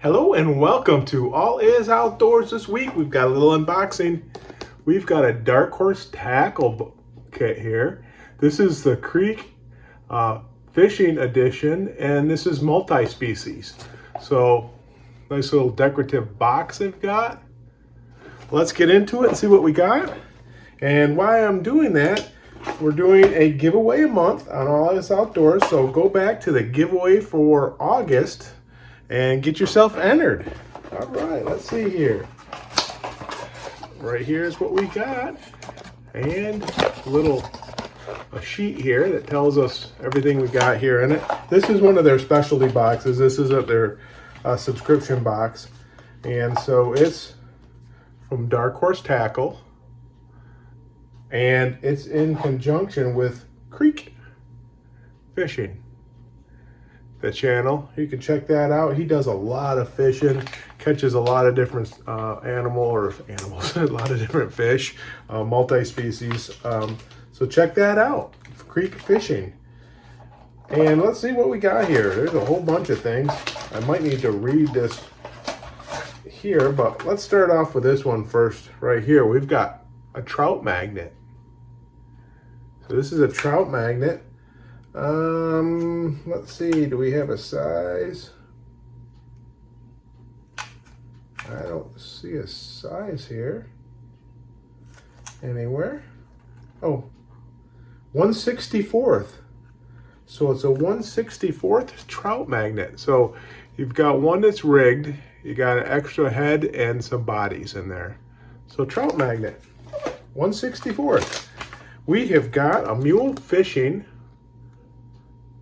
Hello and welcome to All Is Outdoors. This week we've got a little unboxing. We've got a Dark Horse tackle kit here. This is the Creek Fishing Edition, and this is multi-species. So nice little decorative box they've got. Let's get into it and see what we got. And while I'm doing that, we're doing a giveaway a month on All Is Outdoors. So go back to the giveaway for August and get yourself entered. All right, let's see here. Right here is what we got, and a sheet here that tells us everything we got here in it. This is one of their specialty boxes. This is their subscription box, and so it's from Dark Horse Tackle, and it's in conjunction with Creek Fishing, the channel. You can check that out. He does a lot of fishing, catches a lot of different animals, a lot of different fish, multi-species. So check that out, Creek Fishing. And let's see what we got here. There's a whole bunch of things. I might need to read this here, but let's start off with this one first. Right here, we've got a trout magnet. So this is a trout magnet. Let's see, do we have a size? I don't see a size here anywhere. Oh, 1/64. So it's a 1/64 trout magnet. So you've got one that's rigged, you got an extra head and some bodies in there. So trout magnet, 1/64. We have got a Mule fishing.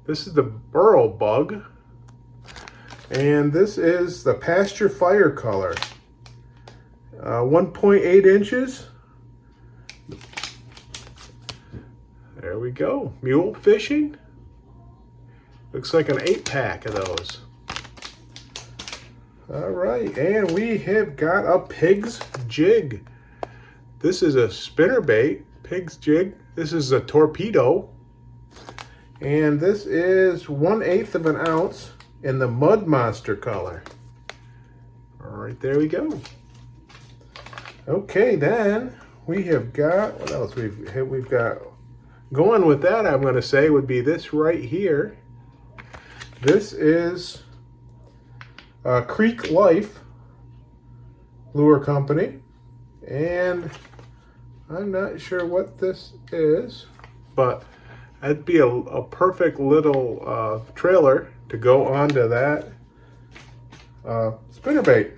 This is the Burro bug, and this is the Pasture fire color, 1.8 inches. There we go, Mule fishing. Looks like an 8-pack of those. All right, and we have got a Pig's Jig. This is a spinnerbait, Pig's Jig. This is a Torpedo. And this is 1/8 of an ounce in the Mud Monster color. All right, there we go. Okay, then we have got, what else we've got going with that, I'm going to say, would be this right here. This is Creek Life Lure Company, and I'm not sure what this is, but that'd be a perfect little trailer to go onto that spinnerbait.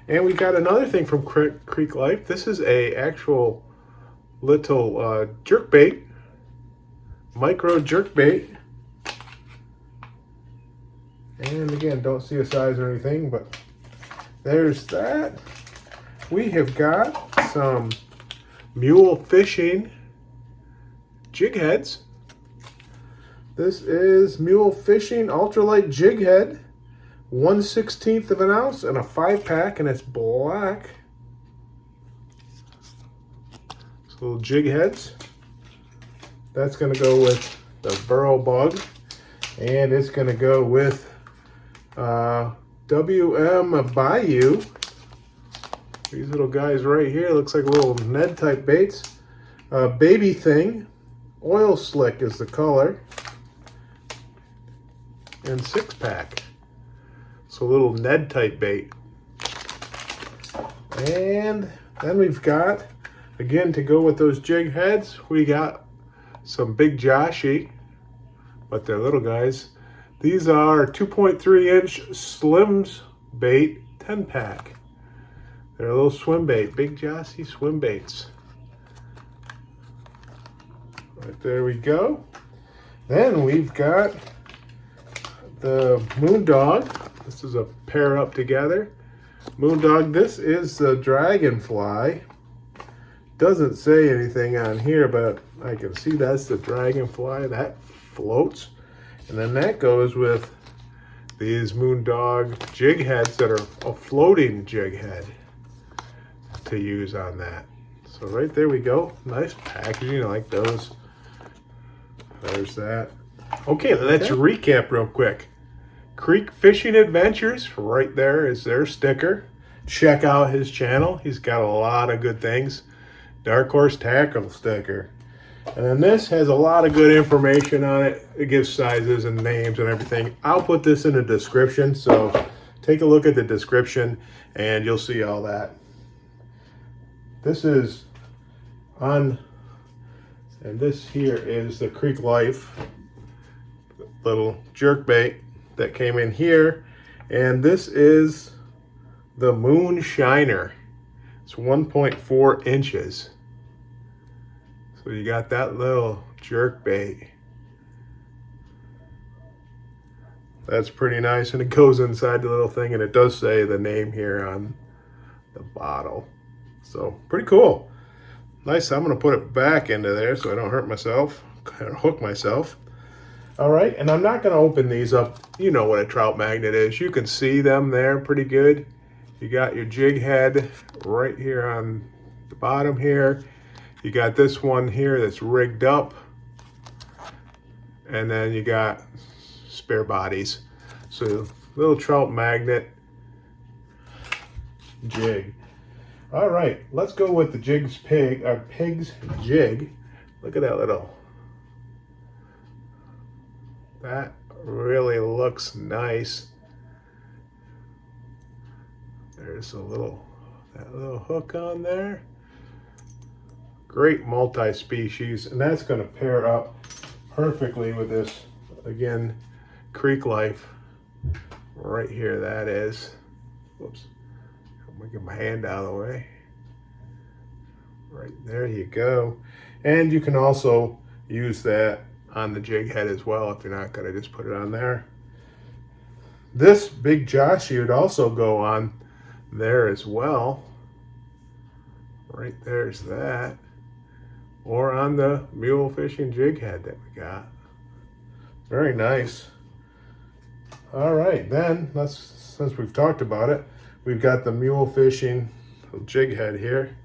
And we got another thing from Creek Life. This is a actual little jerkbait, micro jerkbait. And again, don't see a size or anything, but there's that. We have got some Mule fishing jig heads. This is Mule Fishing Ultralight Jig Head, 1/16 of an ounce and a 5-pack, and it's black. So little jig heads. That's going to go with the Burro bug, and it's going to go with WM Bayou. These little guys right here, looks like little Ned type baits. Baby thing, oil slick is the color. And 6-pack. So a little Ned type bait. And then we've got, again, to go with those jig heads, we got some big Joshy, but they're little guys. These are 2.3-inch Slims bait 10-pack. They're a little swim bait, big Joshy swim baits. Right there we go. Then we've got the MoonDog. This is a pair up together. MoonDog, this is the Dragonfly. Doesn't say anything on here, but I can see that's the Dragonfly. That floats. And then that goes with these MoonDog jig heads that are a floating jig head to use on that. So right there we go. Nice packaging, I like those. There's that. Okay, let's recap real quick. Creek Fishing Adventures. Right there is their sticker. Check out his channel. He's got a lot of good things. Dark Horse Tackle sticker. And then this has a lot of good information on it. It gives sizes and names and everything. I'll put this in the description, so take a look at the description and you'll see all that. This is on, and this here is the Creek Life little jerkbait that came in here. And this is the Moon Shiner. It's 1.4 inches. So you got that little jerkbait. That's pretty nice, and it goes inside the little thing, and it does say the name here on the bottle. So pretty cool. Nice. I'm gonna put it back into there so I don't hurt myself, kind of hook myself. All right, and I'm not gonna open these up. You know what a trout magnet is. You can see them there pretty good. You got your jig head right here on the bottom here. You got this one here that's rigged up. And then you got spare bodies. So little trout magnet jig. All right, let's go with the Jigs pig's jig. Look at that little. That really looks nice. There's a little, that little hook on there. Great multi-species, and that's going to pair up perfectly with this, again, Creek Life right here. That is, whoops, I'm gonna get my hand out of the way. Right there you go. And you can also use that on the jig head as well if you're not going to just put it on there. This big Joshy would also go on there as well. Right there's that. Or on the Mule fishing jig head that we got. Very nice. All right, then since we've talked about it, we've got the Mule fishing jig head here.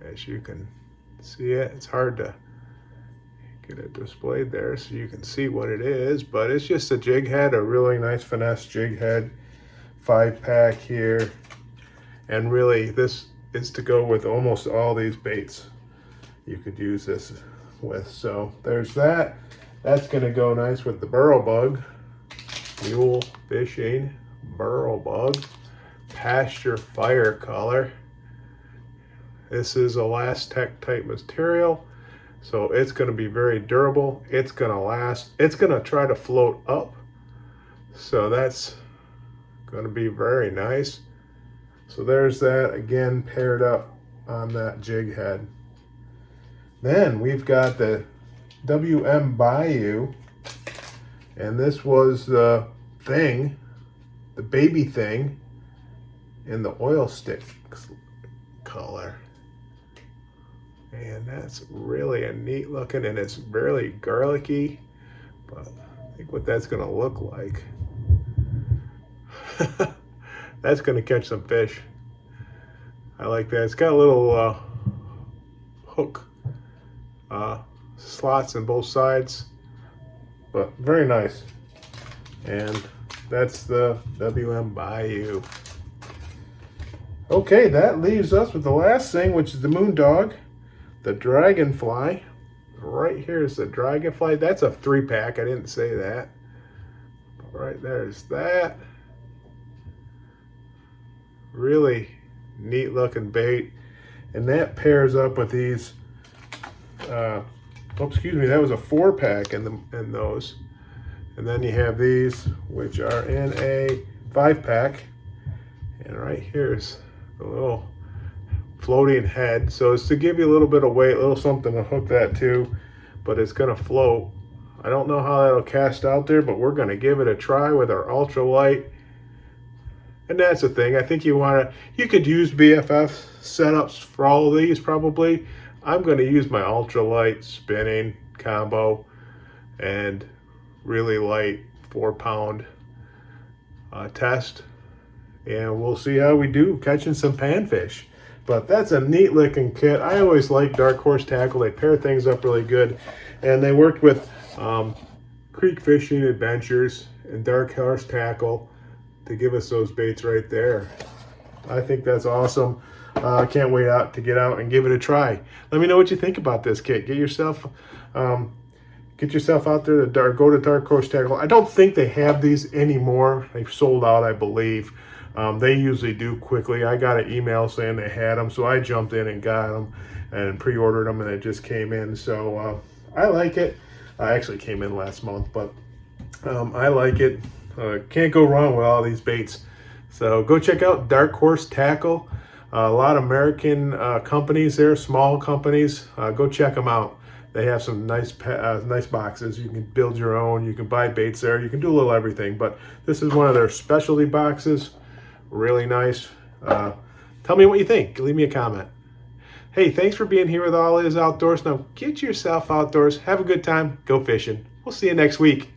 As you can see it, it's hard to get it displayed there so you can see what it is, but it's just a jig head, a really nice finesse jig head, 5-pack here. And really this is to go with almost all these baits you could use this with. So there's that. That's going to go nice with the Burro bug, Mule fishing Burro bug, Pasture fire color. This is Elastec type material, so it's going to be very durable. It's going to last. It's going to try to float up, so that's going to be very nice. So there's that, again, paired up on that jig head. Then we've got the WM Bayou, and this was the thing, the baby thing, in the oil stick color. And that's really a neat looking, and it's really garlicky, but I think what that's gonna look like. That's gonna catch some fish. I like that. It's got a little hook slots in both sides, but very nice. And that's the WM Bayou. Okay, that leaves us with the last thing, which is the MoonDog, the Dragonfly. Right here is the Dragonfly. That's a 3-pack. I didn't say that. But right there's that. Really neat looking bait, and that pairs up with these. Oh, excuse me, that was a 4-pack in those. And then you have these, which are in a 5-pack. And right here's the little floating head. So it's to give you a little bit of weight, a little something to hook that to, but it's gonna float. I don't know how that'll cast out there, but we're gonna give it a try with our ultralight. And that's the thing. I think you could use BFF setups for all of these probably. I'm going to use my ultralight spinning combo and really light 4-pound test. And we'll see how we do catching some panfish. But that's a neat looking kit. I always like Dark Horse Tackle. They pair things up really good. And they worked with Creek Fishing Adventures and dark horse tackle to give us those baits right there. I think that's awesome. I can't wait to get out and give it a try. Let me know what you think about this kit. Get yourself out there to go to Dark Horse Tackle. I don't think they have these anymore. They've sold out, I believe. They usually do quickly. I got an email saying they had them, so I jumped in and got them and pre-ordered them, and it just came in. So I like it. I actually came in last month, but I like it. Can't go wrong with all these baits. So go check out Dark Horse Tackle. A lot of American companies there, small companies. Go check them out. They have some nice boxes. You can build your own. You can buy baits there. You can do a little everything. But this is one of their specialty boxes. Really nice. Tell me what you think. Leave me a comment. Hey, thanks for being here with All Is Outdoors. Now get yourself outdoors. Have a good time. Go fishing. We'll see you next week.